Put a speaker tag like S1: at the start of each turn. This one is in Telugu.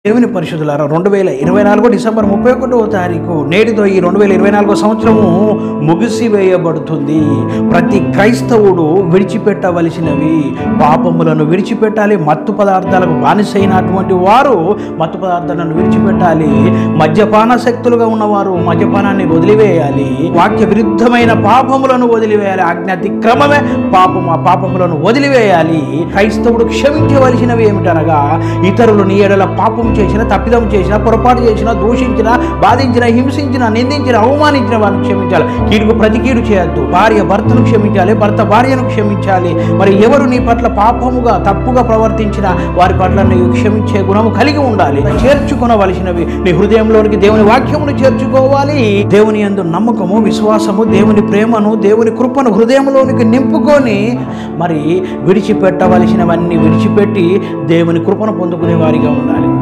S1: దేవుని పరిశుద్ధులారా 2024 డిసెంబర్ 31వ తారీఖు నేటితో ఈ 2024 సంవత్సరము ముగిసివేయబడుతుంది. ప్రతి క్రైస్తవుడు విడిచిపెట్టవలసినవి పాపములను విడిచిపెట్టాలి. మత్తు పదార్థాలకు బానిసైనటువంటి వారు మత్తు పదార్థాలను విడిచిపెట్టాలి. మద్యపాన శక్తులుగా ఉన్నవారు మద్యపానాన్ని వదిలివేయాలి. వాక్య విరుద్ధమైన పాపములను వదిలివేయాలి. ఆజ్ఞాతిక్రమమే పాపము. ఆ పాపములను వదిలివేయాలి. క్రైస్తవుడు క్షమించవలసినవి ఏమిటనగా ఇతరులు నీ ఎడల పాపం చేసిన, తప్పిదం చేసిన, పొరపాటు చేసిన, దూషించిన, బాధించిన, హింసించిన, నిందించిన, అవమానించిన వారిని క్షమించాలి. కీడుకు ప్రతి కీడు చేయొద్దు. భార్య భర్తను క్షమించాలి, భర్త భార్యను క్షమించాలి. మరి ఎవరు నీ పట్ల పాపముగా తప్పుగా ప్రవర్తించిన వారి పట్ల నీవు క్షమించే గుణము కలిగి ఉండాలి. చేర్చుకొనవలసినవి నీ హృదయంలోనికి దేవుని వాక్యమును చేర్చుకోవాలి. దేవుని యందు నమ్మకము, విశ్వాసము, దేవుని ప్రేమను, దేవుని కృపను హృదయంలోనికి నింపుకొని మరి విడిచిపెట్టవలసినవన్నీ విడిచిపెట్టి దేవుని కృపను పొందుకునే వారిగా ఉండాలి.